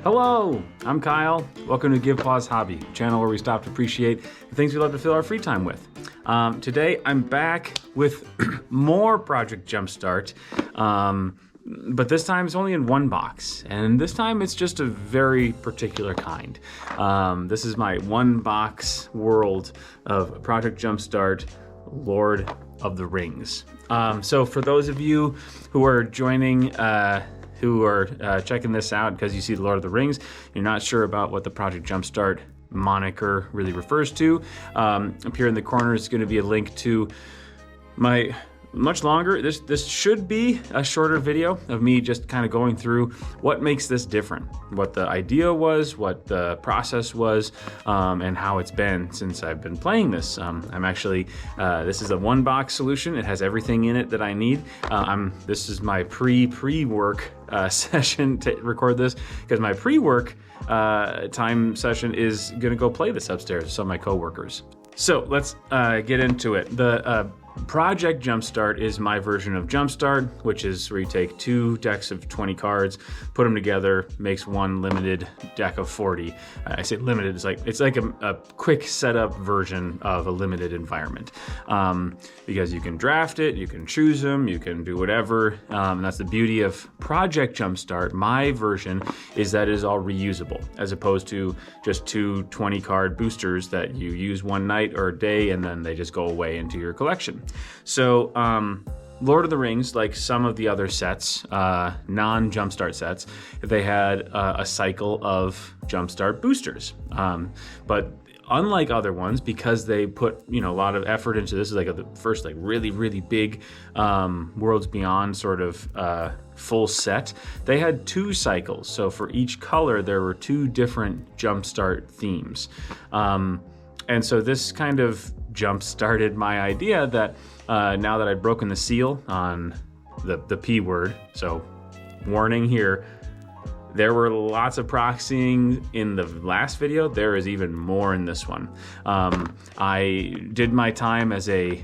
Hello, I'm Kyle. Welcome to Give Pause Hobby, a channel where we stop to appreciate the things we love to fill our free time with. Today I'm back with more Project Jumpstart, but this time it's only in one box, and this time it's just a very particular kind. This is my one box world of Project Jumpstart, Lord of the Rings. So for those of you who are joining, who are checking this out because you see the Lord of the Rings, you're not sure about what the Project Jumpstart moniker really refers to. Up here in the corner is going to be a link to my much longer, this should be a shorter video of me just kind of going through what makes this different, what the idea was, what the process was, and how it's been since I've been playing this. I'm actually, this is a one box solution. It has everything in it that I need. This is my pre-work session to record this, because my pre-work time session is gonna go play this upstairs with some of my coworkers. So let's get into it. The Project Jumpstart is my version of Jumpstart, which is where you take 2 decks of 20 cards, put them together, makes one limited deck of 40. I say limited, it's like a quick setup version of a limited environment. Because you can draft it, you can choose them, you can do whatever. And that's the beauty of Project Jumpstart. My version is that it is all reusable, as opposed to just 2 20 card boosters that you use one night or a day and then they just go away into your collection. So, Lord of the Rings, like some of the other sets, non-Jumpstart sets, they had a cycle of Jumpstart boosters. But unlike other ones, because they put a lot of effort into this, is like the first really big Worlds Beyond sort of full set. They had 2 cycles, so for each color there were 2 different Jumpstart themes. And so this kind of jump-started my idea that now that I'd broken the seal on the P word, so warning here, there were lots of proxying in the last video. There is even more in this one. I did my time as a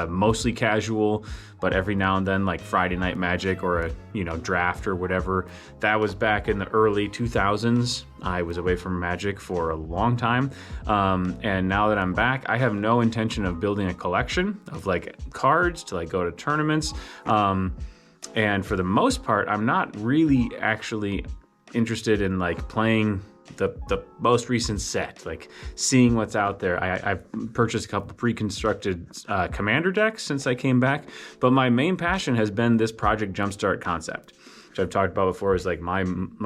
mostly casual, but every now and then like Friday Night Magic or a draft or whatever. That was back in the early 2000s. I was away from Magic for a long time. And now that I'm back, I have no intention of building a collection of like cards to like go to tournaments. And for the most part, I'm not really actually interested in like playing the most recent set, like seeing what's out there. I've purchased a couple pre-constructed commander decks since I came back, but my main passion has been this Project Jumpstart concept, which I've talked about before, is like my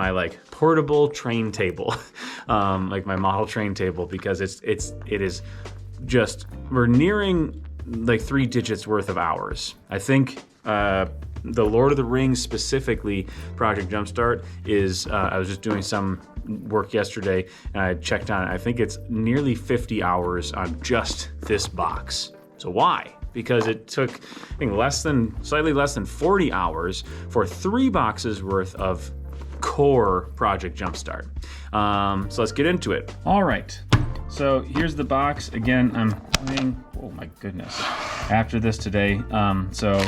like portable train table, like my model train table, because it is just, we're nearing like 3 digits worth of hours. I think the Lord of the Rings, specifically Project Jumpstart, is, I was just doing some work yesterday and I checked on it. I think it's nearly 50 hours on just this box. So why? Because it took, I think, slightly less than 40 hours for 3 boxes worth of core Project Jumpstart. So let's get into it. All right. So here's the box. Again, I'm playing, oh my goodness, after this today. So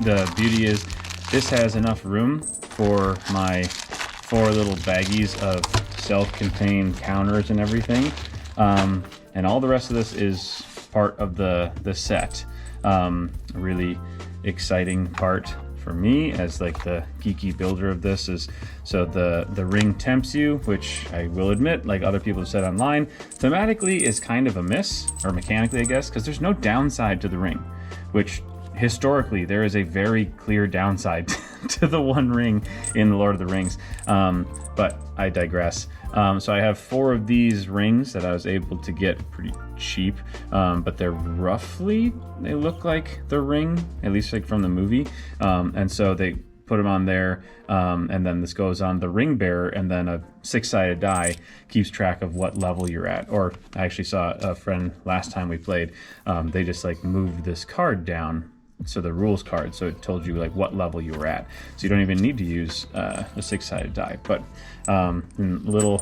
the beauty is this has enough room for my 4 little baggies of self-contained counters and everything. And all the rest of this is part of the set. A really exciting part for me as like the geeky builder of this is, so the ring tempts you, which I will admit, like other people have said online, thematically is kind of a miss, or mechanically I guess, because there's no downside to the ring, which historically there is a very clear downside to the one ring in the Lord of the Rings, but I digress. So I have 4 of these rings that I was able to get pretty cheap, but they're roughly, they look like the ring, at least like from the movie, and so they put them on there, and then this goes on the ring bearer, and then a 6-sided die keeps track of what level you're at. Or I actually saw a friend last time we played, they just like moved this card down, so the rules card, so it told you like what level you were at, so you don't even need to use a 6-sided die. But little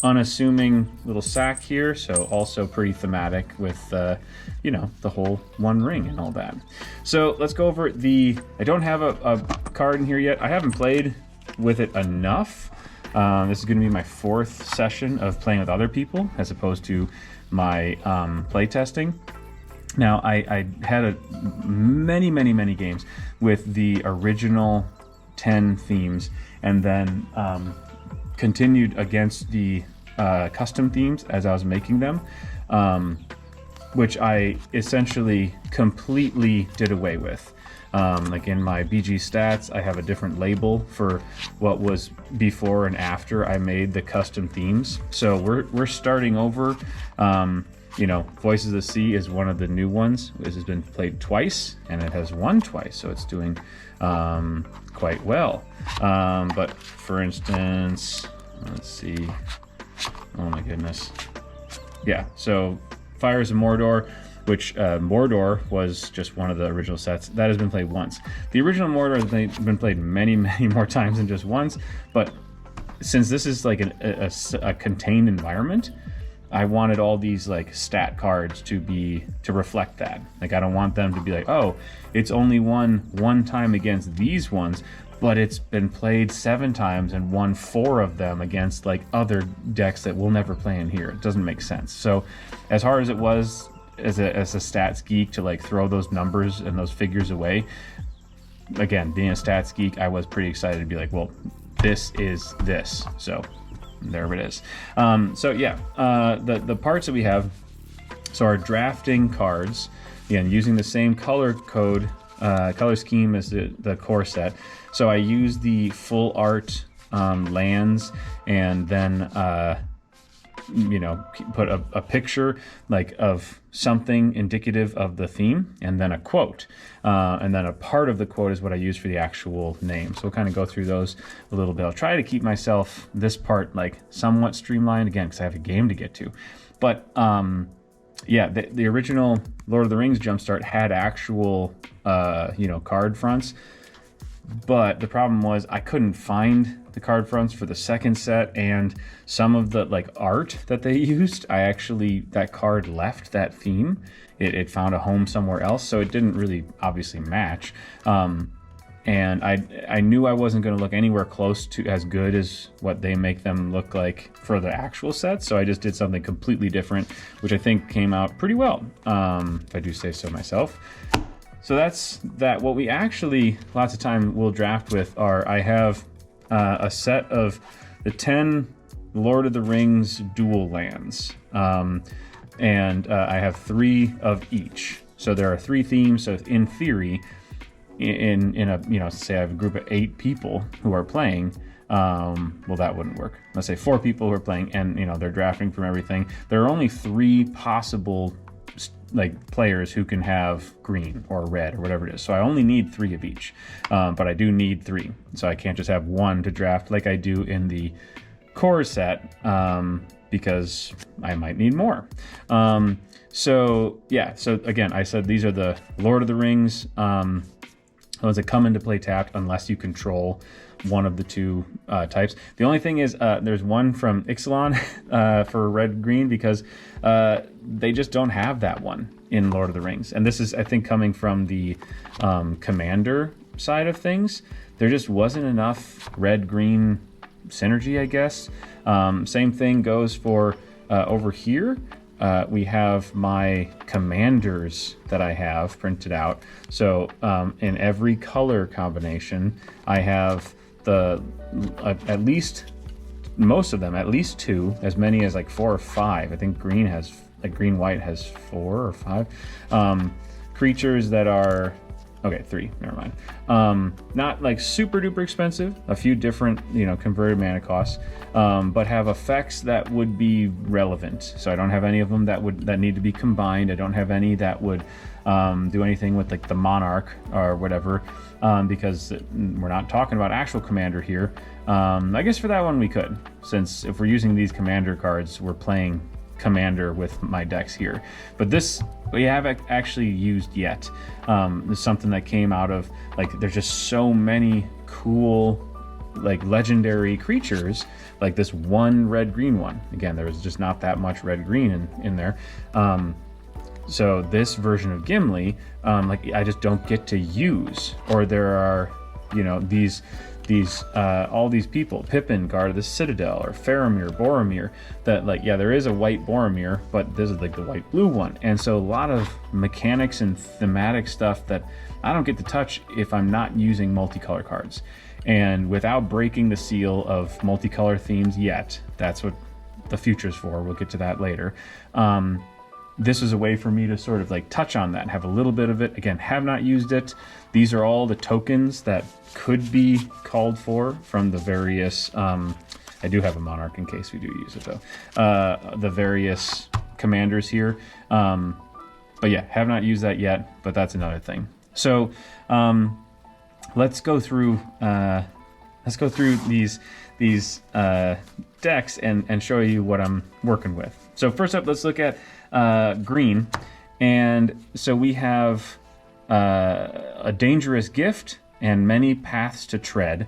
unassuming little sack here, so also pretty thematic with the whole one ring and all that. So let's go over I don't have a card in here yet. I haven't played with it enough This is going to be my 4th session of playing with other people as opposed to my play testing. Now, I had many games with the original 10 themes, and then continued against the custom themes as I was making them, which I essentially completely did away with. Like in my BG stats, I have a different label for what was before and after I made the custom themes. So we're starting over. You know, Voices of the Sea is one of the new ones. This has been played twice, and it has won twice, so it's doing quite well. But for instance, let's see. Oh my goodness. Yeah, so Fires of Mordor, which Mordor was just one of the original sets. That has been played once. The original Mordor has been played many more times than just once, but since this is like a contained environment, I wanted all these like stat cards to reflect that. Like, I don't want them to be like, oh, it's only won one time against these ones, but it's been played 7 times and won 4 of them against like other decks that we'll never play in here. It doesn't make sense. So as hard as it was as a stats geek to like throw those numbers and those figures away, again, being a stats geek, I was pretty excited to be like, well, this is this. So there it is. So yeah, the parts that we have, so our drafting cards, again, using the same color code, color scheme as the core set. So I use the full art lands, and then you know, put a picture like of something indicative of the theme, and then a quote, and then a part of the quote is what I use for the actual name. So we'll kind of go through those a little bit. I'll try to keep myself this part like somewhat streamlined, again, because I have a game to get to. But yeah, the original Lord of the Rings Jumpstart had actual you know, card fronts, but the problem was I couldn't find the card fronts for the second set, and some of the like art that they used, that card left that theme. It found a home somewhere else, so it didn't really obviously match. And I knew I wasn't going to look anywhere close to as good as what they make them look like for the actual set, so I just did something completely different, which I think came out pretty well, if I do say so myself. So that's that. What we actually lots of time will draft with are, I have a set of the 10 Lord of the Rings dual lands, and I have 3 of each. So there are 3 themes. So in theory, in a, you know, say I have a group of 8 people who are playing, well, that wouldn't work. Let's say 4 people who are playing, and you know, they're drafting from everything. There are only 3 possible like players who can have green or red or whatever it is. So I only need 3 of each, but I do need 3. So I can't just have 1 to draft like I do in the core set, because I might need more. So yeah, so again, I said these are the Lord of the Rings ones that come into play tapped unless you control one of the 2 types. The only thing is there's one from Ixalan for red-green, because they just don't have that one in Lord of the Rings. And this is, I think, coming from the commander side of things. There just wasn't enough red-green synergy, I guess. Same thing goes for over here. We have my commanders that I have printed out. So in every color combination, I have at least, most of them, at least 2, as many as like 4 or 5. I think green has, like green white has 4 or 5 creatures that are, okay, 3, never mind. Not like super duper expensive, a few different, you know, converted mana costs, but have effects that would be relevant. So I don't have any of them that need to be combined. I don't have any that would do anything with like the monarch or whatever, because we're not talking about actual commander here. I guess for that one we could, since if we're using these commander cards, we're playing commander with my decks here. But this we haven't actually used yet. This is something that came out of, like, there's just so many cool like legendary creatures, like this one red-green one. Again, there was just not that much red-green in there. So this version of Gimli, like, I just don't get to use, or there are, you know, these these all these people, Pippin, Guard of the Citadel, or Faramir, Boromir, that like, yeah, there is a white Boromir, but this is like the white blue one. And so a lot of mechanics and thematic stuff that I don't get to touch if I'm not using multicolor cards. And without breaking the seal of multicolor themes yet, that's what the future's for. We'll get to that later. This is a way for me to sort of like touch on that and have a little bit of it. Again, have not used it. These are all the tokens that could be called for from the various, I do have a monarch in case we do use it though, the various commanders here. But yeah, have not used that yet, but that's another thing. So let's go through these decks and show you what I'm working with. So first up, let's look at green. And so we have a dangerous gift and many paths to tread,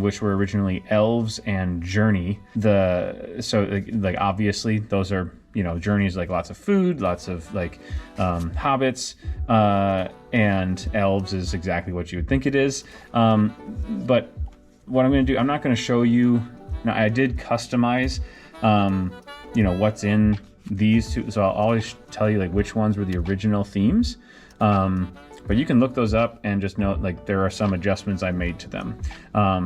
which were originally elves and journey. So like obviously those are, you know, journeys like lots of food, lots of like hobbits, and elves is exactly what you would think it is. But what I'm going to do, I'm not going to show you. Now I did customize, you know, what's in these two, so I'll always tell you like which ones were the original themes. But you can look those up and just note like there are some adjustments I made to them.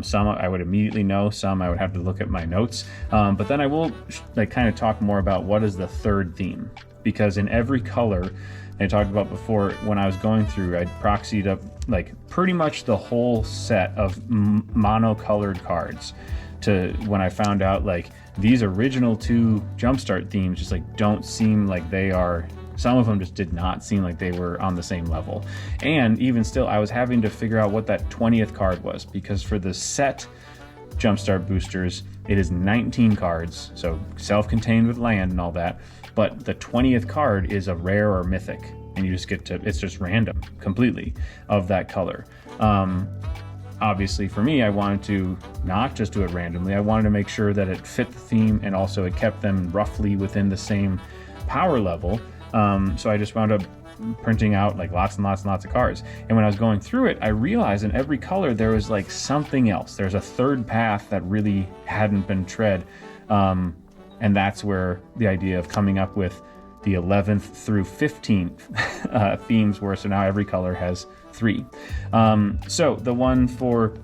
Some I would immediately know, some I would have to look at my notes. But then I will like kind of talk more about what is the third theme, because in every color I talked about before, when I was going through, I proxied up like pretty much the whole set of monocolored cards to when I found out like these original two Jumpstart themes just like don't seem like they are. Some of them just did not seem like they were on the same level. And even still, I was having to figure out what that 20th card was, because for the set Jumpstart boosters, it is 19 cards, so self-contained with land and all that, but the 20th card is a rare or mythic, and you just get to, it's just random, completely, of that color. Obviously for me, I wanted to not just do it randomly, I wanted to make sure that it fit the theme, and also it kept them roughly within the same power level. So I just wound up printing out like lots and lots and lots of cards. And when I was going through it, I realized in every color there was like something else. There's a third path that really hadn't been tread. And that's where the idea of coming up with the 11th through 15th themes were. So now every color has 3. So the one for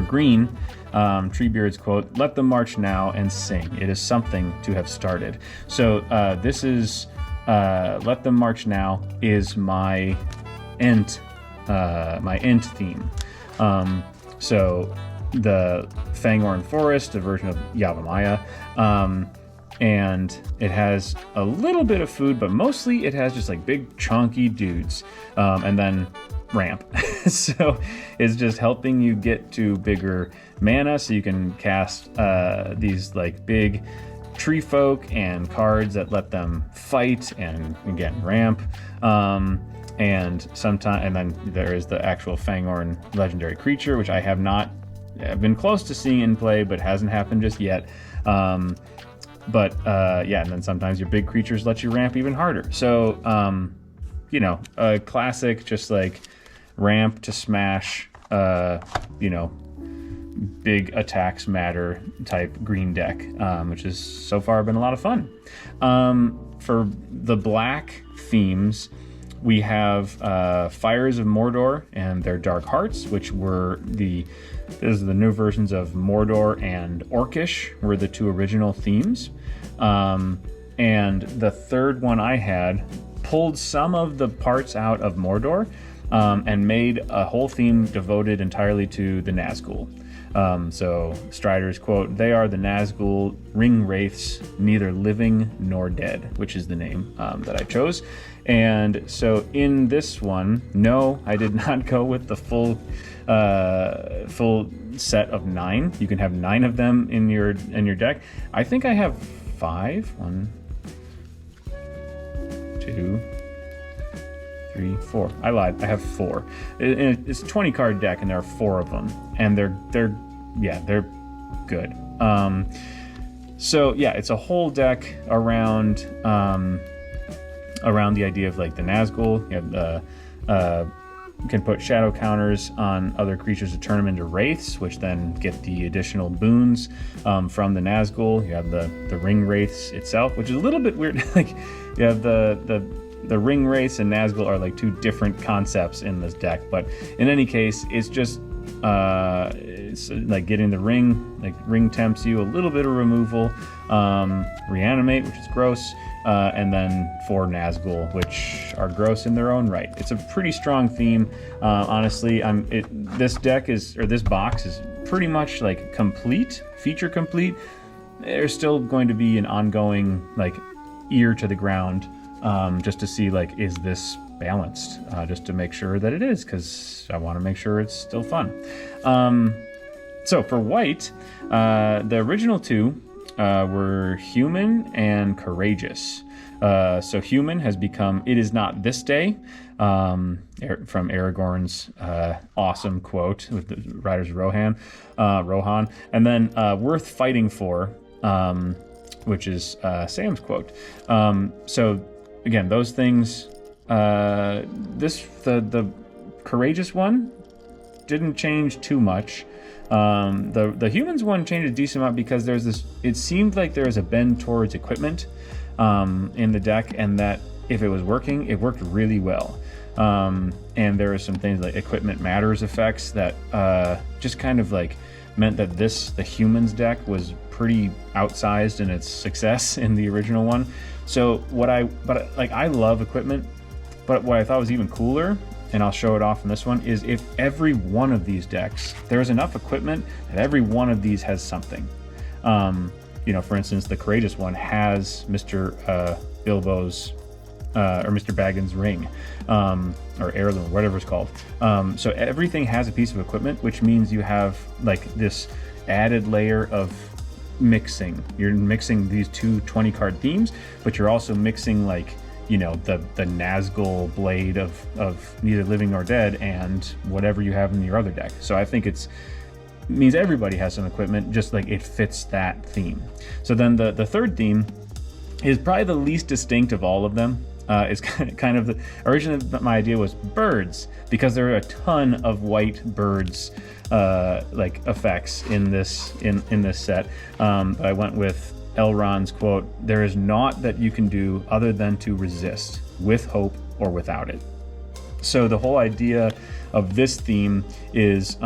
green, Treebeard's quote, "Let them march now and sing. It is something to have started." So this is "Let Them March Now" is my int theme. So the Fangorn Forest, a version of Yavimaya, and it has a little bit of food, but mostly it has just like big chunky dudes, and then ramp. So it's just helping you get to bigger mana so you can cast these like big tree folk and cards that let them fight and again ramp, and then there is the actual Fangorn legendary creature, which I've been close to seeing in play but hasn't happened just yet. But yeah, and then sometimes your big creatures let you ramp even harder. So you know, a classic just like ramp to smash, you know, big attacks matter type green deck, which has so far been a lot of fun. For the black themes, we have Fires of Mordor and their Dark Hearts, which were these are the new versions of Mordor and Orcish were the 2 original themes. And the third one I had pulled some of the parts out of Mordor, and made a whole theme devoted entirely to the Nazgul. So Strider's quote, "They are the Nazgul ring wraiths, neither living nor dead," which is the name that I chose. And so in this one, no, I did not go with the full set of 9. You can have 9 of them in your deck. I think I have 5. 1, 2, 3, 4. I lied. I have 4. It's a 20 card deck, and there are 4 of them, and they're good. So yeah, it's a whole deck around the idea of like the Nazgul. You have can put shadow counters on other creatures to turn them into wraiths, which then get the additional boons from the Nazgul. You have the ring wraiths itself, which is a little bit weird. Like you have the ring wraiths and Nazgul are like two different concepts in this deck, but in any case, it's just it's like getting the ring, like ring tempts you, a little bit of removal, reanimate, which is gross, and then 4 Nazgul, which are gross in their own right. It's a pretty strong theme. Honestly, this box is pretty much like complete, feature complete. There's still going to be an ongoing like ear to the ground, just to see like, is this balanced, just to make sure that it is, because I want to make sure it's still fun. So for white, the original 2 were human and courageous. So human has become It Is Not This Day, from Aragorn's awesome quote with the Riders of Rohan, and then Worth Fighting For, which is Sam's quote. So again, those things, the courageous one didn't change too much. The humans one changed a decent amount because there's this, it seemed like there was a bend towards equipment in the deck, and that if it was working, it worked really well. And there were some things like equipment matters effects that just kind of like meant that the humans deck was pretty outsized in its success in the original one. So I love equipment, but what I thought was even cooler, and I'll show it off in this one, is if every one of these decks, there's enough equipment that every one of these has something. For instance, the courageous one has Mr. Bilbo's or Mr. Baggins' ring, or heirloom, whatever it's called. So everything has a piece of equipment, which means you have like this added layer of mixing. You're mixing these two 20-card themes, but you're also mixing like, the Nazgul blade of neither living nor dead and whatever you have in your other deck. So I think it means everybody has some equipment, just like it fits that theme. So then the third theme is probably the least distinct of all of them. It's kind of originally my idea was birds, because there are a ton of white birds like effects in this set. I went with Elrond's quote, "There is naught that you can do other than to resist, with hope or without it." So the whole idea of this theme is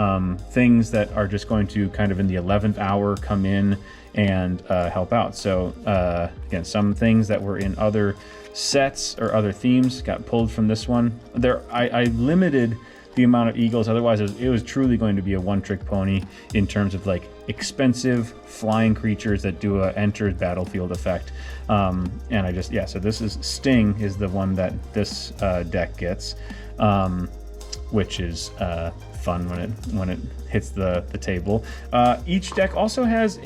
things that are just going to kind of in the 11th hour come in and help out. So again, some things that were in other sets or other themes got pulled from this one. I limited the amount of eagles, otherwise it was truly going to be a one-trick pony in terms of like expensive flying creatures that do a entered battlefield effect. And so this is Sting is the one that this deck gets, which is fun when it hits the table. Each deck also has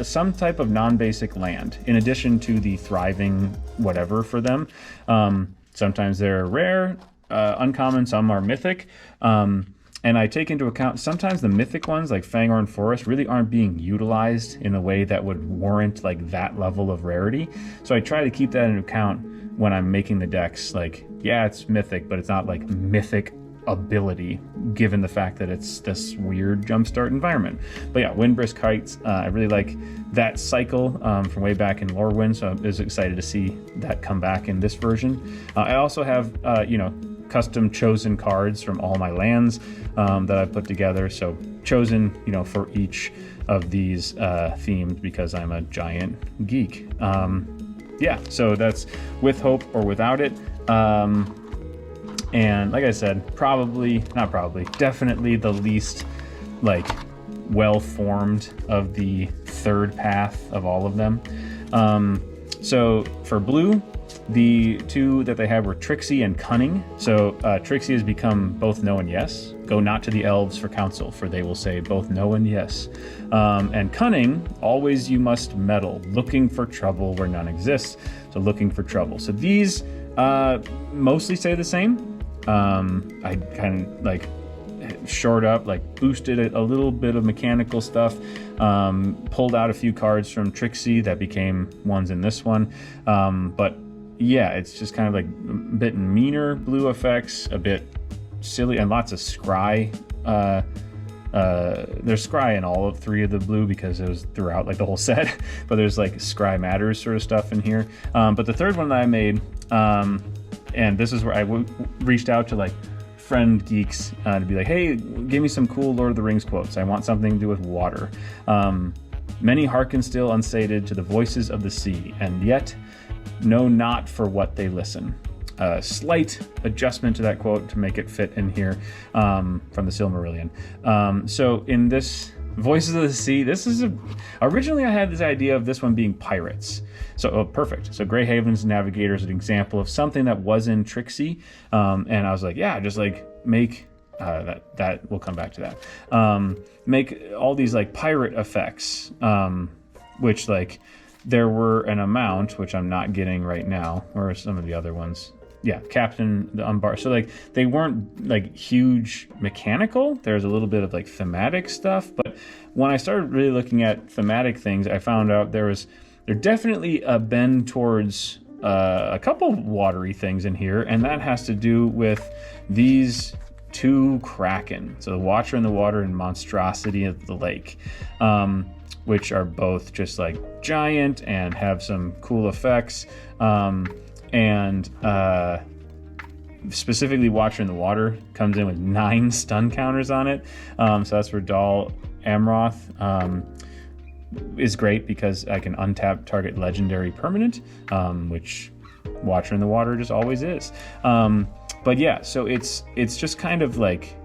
some type of non-basic land in addition to the thriving whatever for them. Sometimes they're rare, uncommon, some are mythic. And I take into account sometimes the mythic ones like Fangorn Forest really aren't being utilized in a way that would warrant like that level of rarity. So I try to keep that into account when I'm making the decks. Like, yeah, it's mythic, but it's not like mythic ability given the fact that it's this weird jumpstart environment. But yeah, Windbrisk Heights, I really like that cycle from way back in Lorwyn, so I was excited to see that come back in this version. I also have custom chosen cards from all my lands that I put together, so chosen for each of these themes because I'm a giant geek. So that's with hope or without it. And like I said, definitely the least like well-formed of the third path of all of them. So for blue, the two that they had were Trixie and Cunning. So Trixie has become both no and yes. Go not to the elves for counsel, for they will say both no and yes. And Cunning, always you must meddle, looking for trouble where none exists. So looking for trouble. So these mostly stay the same. I kind of like shored up, like boosted a little bit of mechanical stuff, pulled out a few cards from Trixie that became ones in this one. But yeah, it's just kind of like a bit meaner blue effects, a bit silly, and lots of scry. There's scry in all of 3 of the blue because it was throughout like the whole set, but there's like scry matters sort of stuff in here. But the third one that I made, and this is where I reached out to like friend geeks to be like, hey, give me some cool Lord of the Rings quotes. I want something to do with water. Many hearken still unsated to the voices of the sea, and yet know not for what they listen. Slight adjustment to that quote to make it fit in here from the Silmarillion. So in this Voices of the Sea, originally I had this idea of this one being pirates. So perfect. So Greyhaven's Navigator is an example of something that was in Trixie, and I was like, yeah, just like make that we'll come back to that. Make all these like pirate effects, which like there were an amount which I'm not getting right now, or some of the other ones. Yeah, Captain the Umbar. So like they weren't like huge mechanical. There's a little bit of like thematic stuff, but when I started really looking at thematic things, I found out there definitely a bend towards a couple watery things in here, and that has to do with these 2 kraken. So the Watcher in the Water and Monstrosity of the Lake, which are both just like giant and have some cool effects. And specifically Watcher in the Water comes in with 9 stun counters on it. So that's where Dal Amroth is great because I can untap target legendary permanent, which Watcher in the Water just always is. But yeah, so it's just kind of like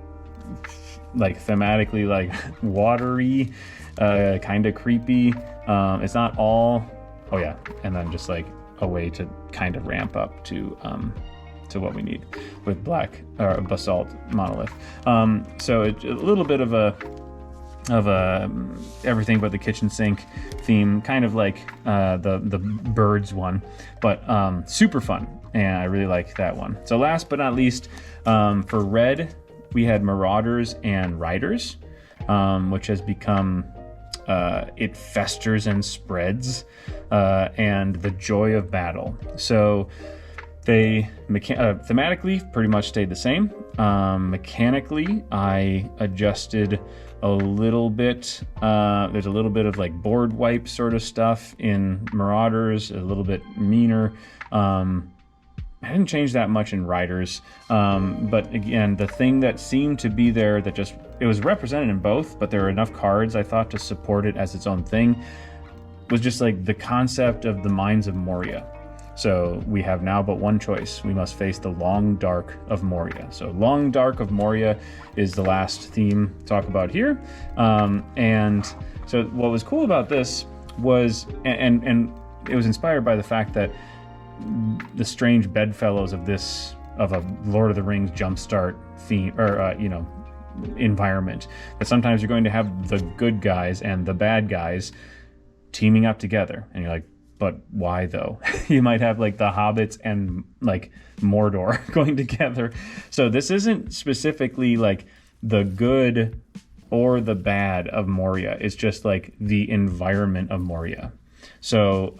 thematically like watery, kind of creepy. It's not all, oh yeah, and then just like a way to kind of ramp up to what we need with black or basalt monolith. So it's a little bit of a everything but the kitchen sink theme, kind of like the birds one, but super fun, and I really like that one. So last but not least, for red, we had Marauders and Riders, which has become it festers and spreads, and the joy of battle. So they thematically pretty much stayed the same. Mechanically, I adjusted a little bit. There's a little bit of like board wipe sort of stuff in Marauders, a little bit meaner. I didn't change that much in Riders, but again, the thing that seemed to be there that just, it was represented in both, but there were enough cards I thought to support it as its own thing, was just like the concept of the Mines of Moria. So we have now but one choice. We must face the Long Dark of Moria. So Long Dark of Moria is the last theme to talk about here. And so what was cool about this was, and it was inspired by the fact that the strange bedfellows of a Lord of the Rings Jumpstart theme, or environment, that sometimes you're going to have the good guys and the bad guys teaming up together, and you're like, but why though? You might have like the hobbits and like Mordor going together. So this isn't specifically like the good or the bad of Moria. It's just like the environment of Moria. So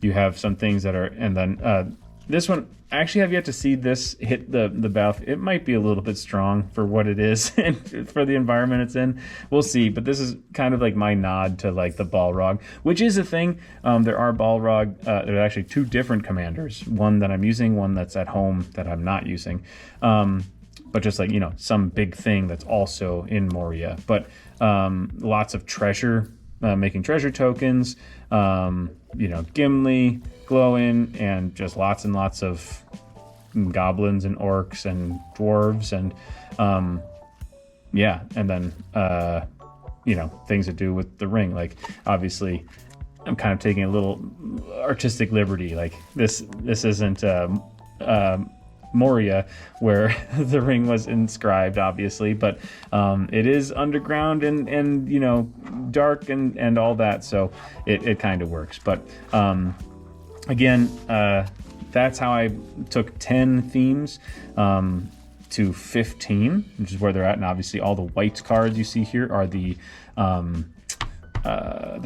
you have some things that are, and then this one, I actually have yet to see this hit the battlefield. It might be a little bit strong for what it is and for the environment it's in. We'll see, but this is kind of like my nod to like the Balrog, which is a thing. There are Balrog, there are actually 2 different commanders, one that I'm using, one that's at home that I'm not using. But just like, some big thing that's also in Moria. But lots of treasure, making treasure tokens, Gimli, Glowin, and just lots and lots of goblins and orcs and dwarves, and and then things to do with the ring. Like obviously I'm kind of taking a little artistic liberty. Like this isn't Moria where the ring was inscribed, obviously, but it is underground and dark and all that, so it kind of works. But again, that's how I took 10 themes to 15, which is where they're at. And obviously all the white cards you see here are the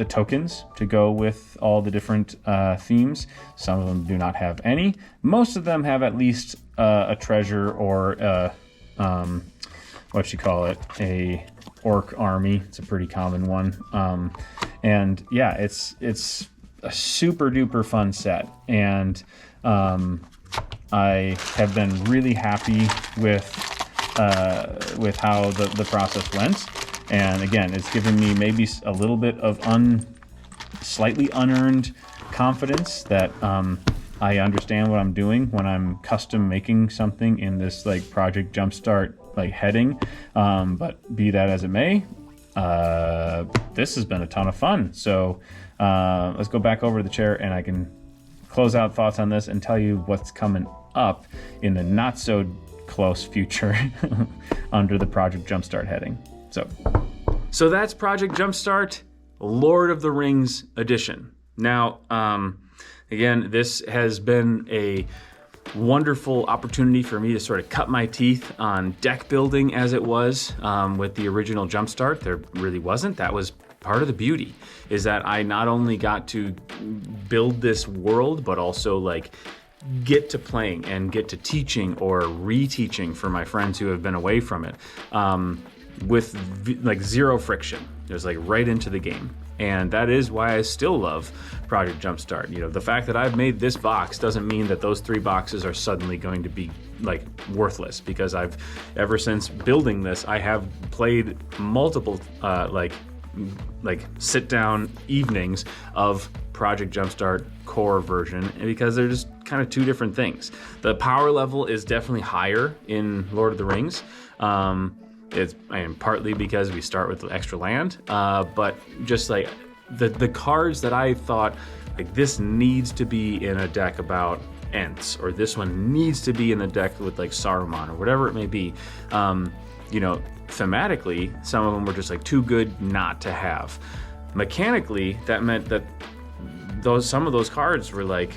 tokens to go with all the different themes. Some of them do not have any. Most of them have at least a treasure or what you call it, a orc army. It's a pretty common one. And yeah, it's a super duper fun set. And I have been really happy with how the process went. And again, it's given me maybe a little bit of slightly unearned confidence that I understand what I'm doing when I'm custom making something in this like Project Jumpstart like heading. But be that as it may, this has been a ton of fun. So let's go back over to the chair and I can close out thoughts on this and tell you what's coming up in the not so close future under the Project Jumpstart heading. So that's Project Jumpstart, Lord of the Rings edition. Now, again, this has been a wonderful opportunity for me to sort of cut my teeth on deck building as it was with the original Jumpstart. There really wasn't. That was part of the beauty, is that I not only got to build this world, but also like get to playing and get to teaching or reteaching for my friends who have been away from it with like zero friction. It was like right into the game. And that is why I still love Project Jumpstart. You know, the fact that I've made this box doesn't mean that those 3 boxes are suddenly going to be like worthless, because ever since building this, I have played multiple like sit down evenings of Project Jumpstart core version, because they're just kind of 2 different things. The power level is definitely higher in Lord of the Rings. It's partly because we start with extra land, but just like the cards that I thought like this needs to be in a deck about Ents, or this one needs to be in the deck with like Saruman or whatever it may be. You know, thematically, some of them were just like too good not to have. Mechanically, that meant that some of those cards were like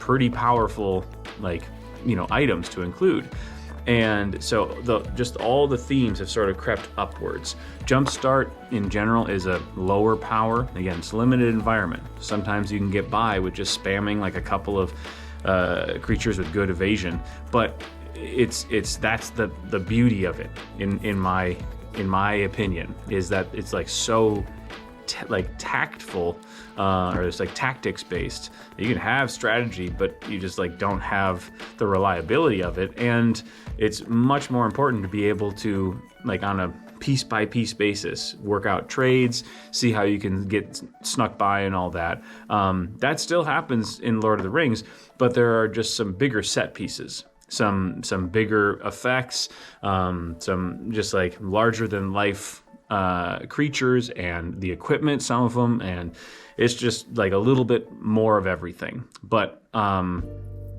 pretty powerful, like, you know, items to include. And so just all the themes have sort of crept upwards. Jumpstart in general is a lower power. Again, it's a limited environment. Sometimes you can get by with just spamming like a couple of creatures with good evasion, but that's the beauty of it in my opinion, is that it's like so tactful, or it's like tactics based. You can have strategy, but you just like don't have the reliability of it. And it's much more important to be able to, like, on a piece by piece basis, work out trades, see how you can get snuck by and all that. That still happens in Lord of the Rings, but there are just some bigger set pieces, some bigger effects, some just like larger than life creatures, and the equipment, some of them, and it's just like a little bit more of everything. But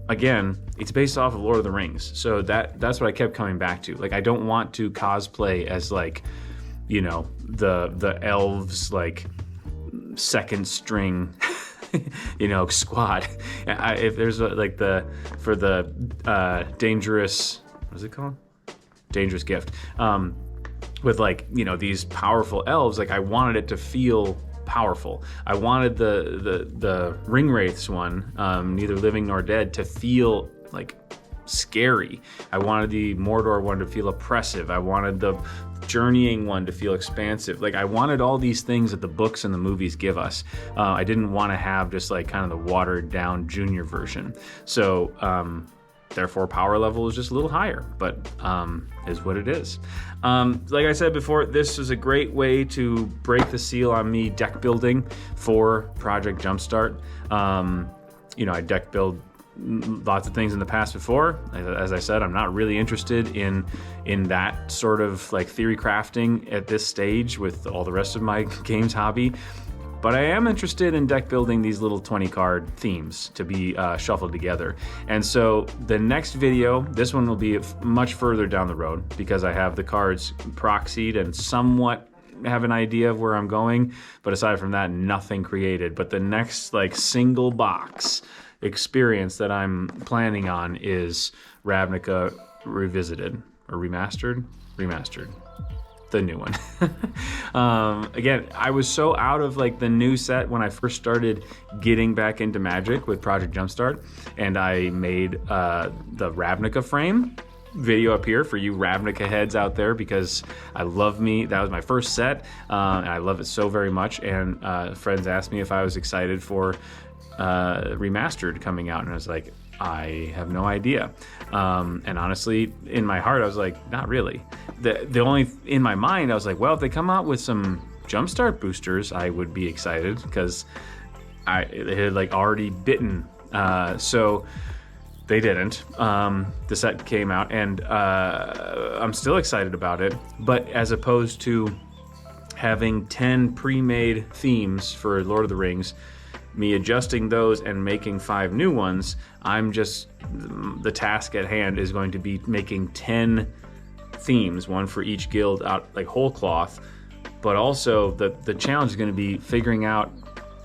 again, it's based off of Lord of the Rings, so that's what I kept coming back to. Like, I don't want to cosplay as, like, you know, the elves, like, second string you know, squad. If there's for the dangerous, what is it called? Dangerous Gift. With, like, you know, these powerful elves, like, I wanted it to feel powerful. I wanted the Ring Wraiths one, Neither Living Nor Dead, to feel like scary. I wanted the Mordor one to feel oppressive. I wanted the Journeying one to feel expansive. Like, I wanted all these things that the books and the movies give us. I didn't want to have just like kind of the watered down junior version. So therefore power level is just a little higher, but is what it is. Like I said before, this is a great way to break the seal on me deck building for Project Jumpstart. You know, I deck build lots of things in the past before. As I said, I'm not really interested in that sort of like theory crafting at this stage with all the rest of my games hobby. But I am interested in deck building these little 20 card themes to be shuffled together. And so the next video, this one will be much further down the road, because I have the cards proxied and somewhat have an idea of where I'm going. But aside from that, nothing created. But the next like single box experience that I'm planning on is Ravnica Revisited, or Remastered? Remastered. The new one. Again, I was so out of like the new set when I first started getting back into Magic with Project Jumpstart, and I made the Ravnica frame. video up here for you Ravnica heads out there, because I love me. That was my first set, and I love it so very much. And friends asked me if I was excited for Remastered coming out, and I was like, I have no idea. And honestly, in my heart, I was like, not really. The only in my mind, I was like, well, if they come out with some Jumpstart boosters, I would be excited, because it had like already bitten. So they didn't. The set came out, and I'm still excited about it. But as opposed to having 10 pre-made themes for Lord of the Rings, me adjusting those and making 5 new ones, the task at hand is going to be making 10 themes, one for each guild, out like whole cloth. But also the challenge is going to be figuring out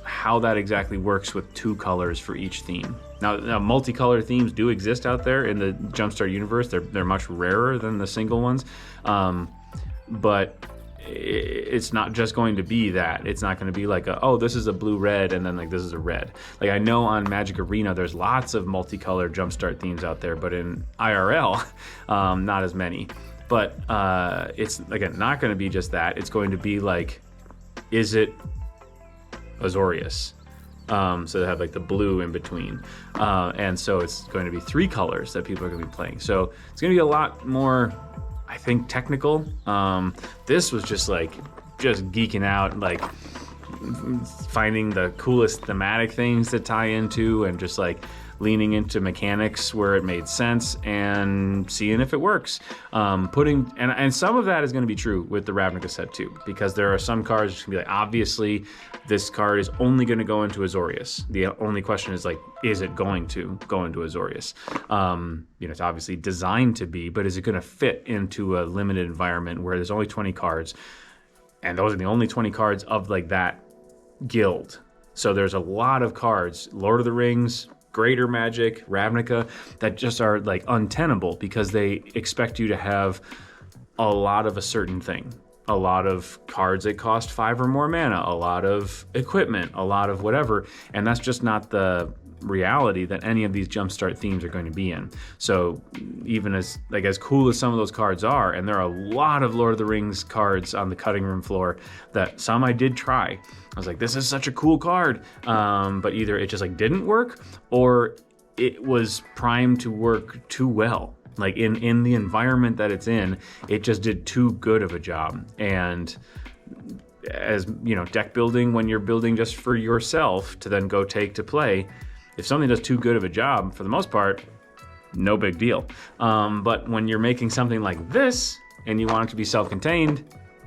how that exactly works with 2 colors for each theme. Now multicolor themes do exist out there in the Jumpstart universe. They're much rarer than the single ones, but it's not just going to be that. It's not going to be like this is a blue-red and then like this is a red. Like I know on Magic Arena there's lots of multicolored Jumpstart themes out there, but in IRL, not as many. But it's again not going to be just that. It's going to be like, is it Azorius? So they have like the blue in between, and so it's going to be 3 colors that people are going to be playing. So it's going to be a lot more, I think, technical. This was just geeking out, like finding the coolest thematic things to tie into, and just like leaning into mechanics where it made sense and seeing if it works. And some of that is going to be true with the Ravnica set too, because there are some cards that can be like, obviously this card is only going to go into Azorius. The only question is like, is it going to go into Azorius? It's obviously designed to be, but is it going to fit into a limited environment where there's only 20 cards, and those are the only 20 cards of like that guild? So there's a lot of cards, Lord of the Rings, Greater Magic, Ravnica, that just are like untenable because they expect you to have a lot of a certain thing. A lot of cards that cost 5 or more mana, a lot of equipment, a lot of whatever, and that's just not the reality that any of these Jumpstart themes are going to be in. So even as cool as some of those cards are, and there are a lot of Lord of the Rings cards on the cutting room floor that some I did try. I was like, this is such a cool card, but either it just like didn't work, or it was primed to work too well. Like in the environment that it's in, it just did too good of a job. And as you know, deck building, when you're building just for yourself to then go take to play, if something does too good of a job, for the most part, no big deal. But when you're making something like this and you want it to be self-contained,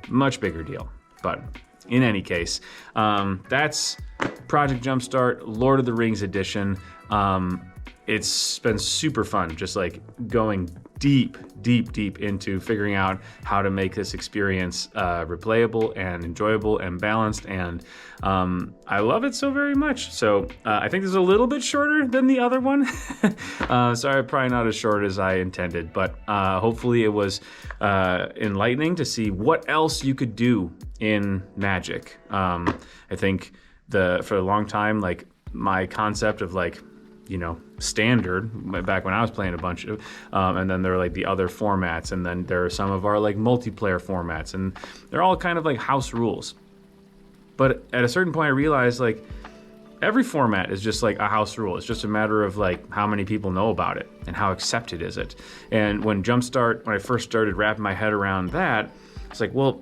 much bigger deal. But in any case, that's Project Jumpstart, Lord of the Rings edition. It's been super fun, just like going deep into figuring out how to make this experience replayable and enjoyable and balanced, and I love it so very much. So I think this is a little bit shorter than the other one. Sorry, probably not as short as I intended, but hopefully it was enlightening to see what else you could do in Magic. I think for a long time, like my concept of like, standard back when I was playing a bunch of, and then there are like the other formats, and then there are some of our like multiplayer formats, and they're all kind of like house rules. But at a certain point I realized like every format is just like a house rule. It's just a matter of like how many people know about it and how accepted is it. And when I first started wrapping my head around that, it's like, well,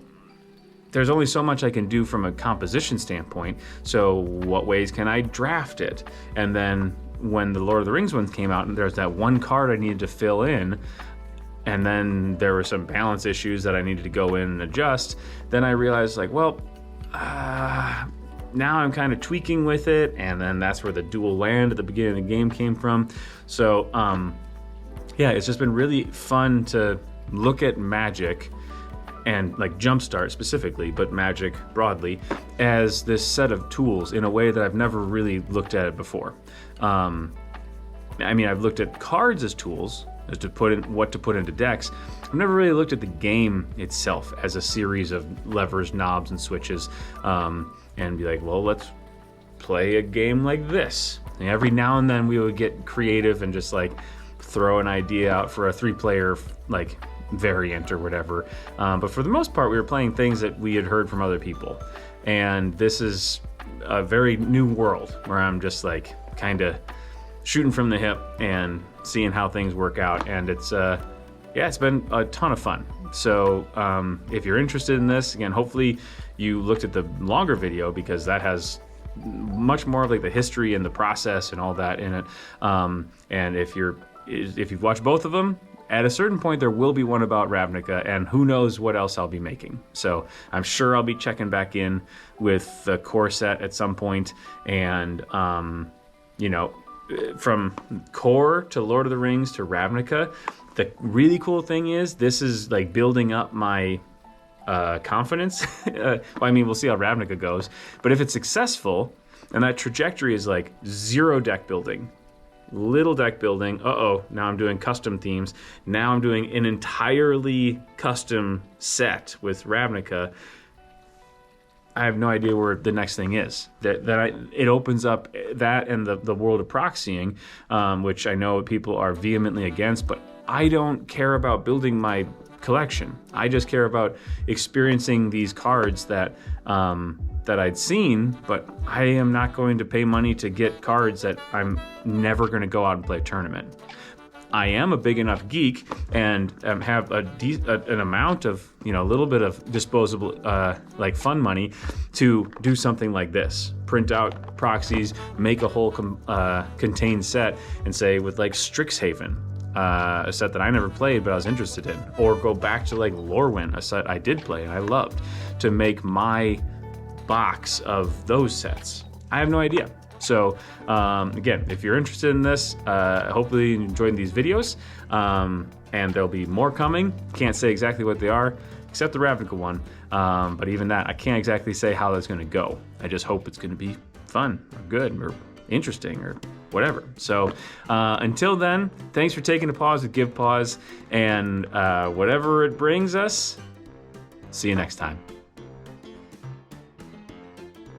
there's only so much I can do from a composition standpoint. So what ways can I draft it? And then when the Lord of the Rings ones came out, and there's that one card I needed to fill in, and then there were some balance issues that I needed to go in and adjust, then I realized like, well, now I'm kind of tweaking with it, and then that's where the dual land at the beginning of the game came from. So it's just been really fun to look at Magic, and like Jumpstart specifically, but Magic broadly, as this set of tools in a way that I've never really looked at it before. I've looked at cards as tools, as to put in what to put into decks. I've never really looked at the game itself as a series of levers, knobs, and switches, and be like, well, let's play a game like this. And every now and then we would get creative and just like throw an idea out for a 3-player like variant or whatever. But for the most part, we were playing things that we had heard from other people. And this is a very new world where I'm just like kind of shooting from the hip and seeing how things work out. And it's it's been a ton of fun. So if you're interested in this, again, hopefully you looked at the longer video, because that has much more of like the history and the process and all that in it. And if you've watched both of them, at a certain point there will be one about Ravnica, and who knows what else I'll be making. So I'm sure I'll be checking back in with the core set at some point. And you know, from core to Lord of the Rings to Ravnica, the really cool thing is this is like building up my confidence. Well, I mean, we'll see how Ravnica goes, but if it's successful, and that trajectory is like 0 deck building, little deck building, now I'm doing custom themes, now I'm doing an entirely custom set with Ravnica, I have no idea where the next thing is. It opens up that and the world of proxying, which I know people are vehemently against, but I don't care about building my collection. I just care about experiencing these cards that I'd seen, but I am not going to pay money to get cards that I'm never going to go out and play a tournament. I am a big enough geek and have an amount of, you know, a little bit of disposable, like fun money to do something like this. Print out proxies, make a whole contained set, and say with like Strixhaven, a set that I never played but I was interested in, or go back to like Lorwyn, a set I did play and I loved, to make my box of those sets. I have no idea. So again, if you're interested in this, hopefully you enjoyed these videos, and there'll be more coming. Can't say exactly what they are, except the Ravnica one, but even that, I can't exactly say how that's going to go. I just hope it's going to be fun or good or interesting or whatever. So until then, thanks for taking a pause with Give Pause, and whatever it brings us, see you next time.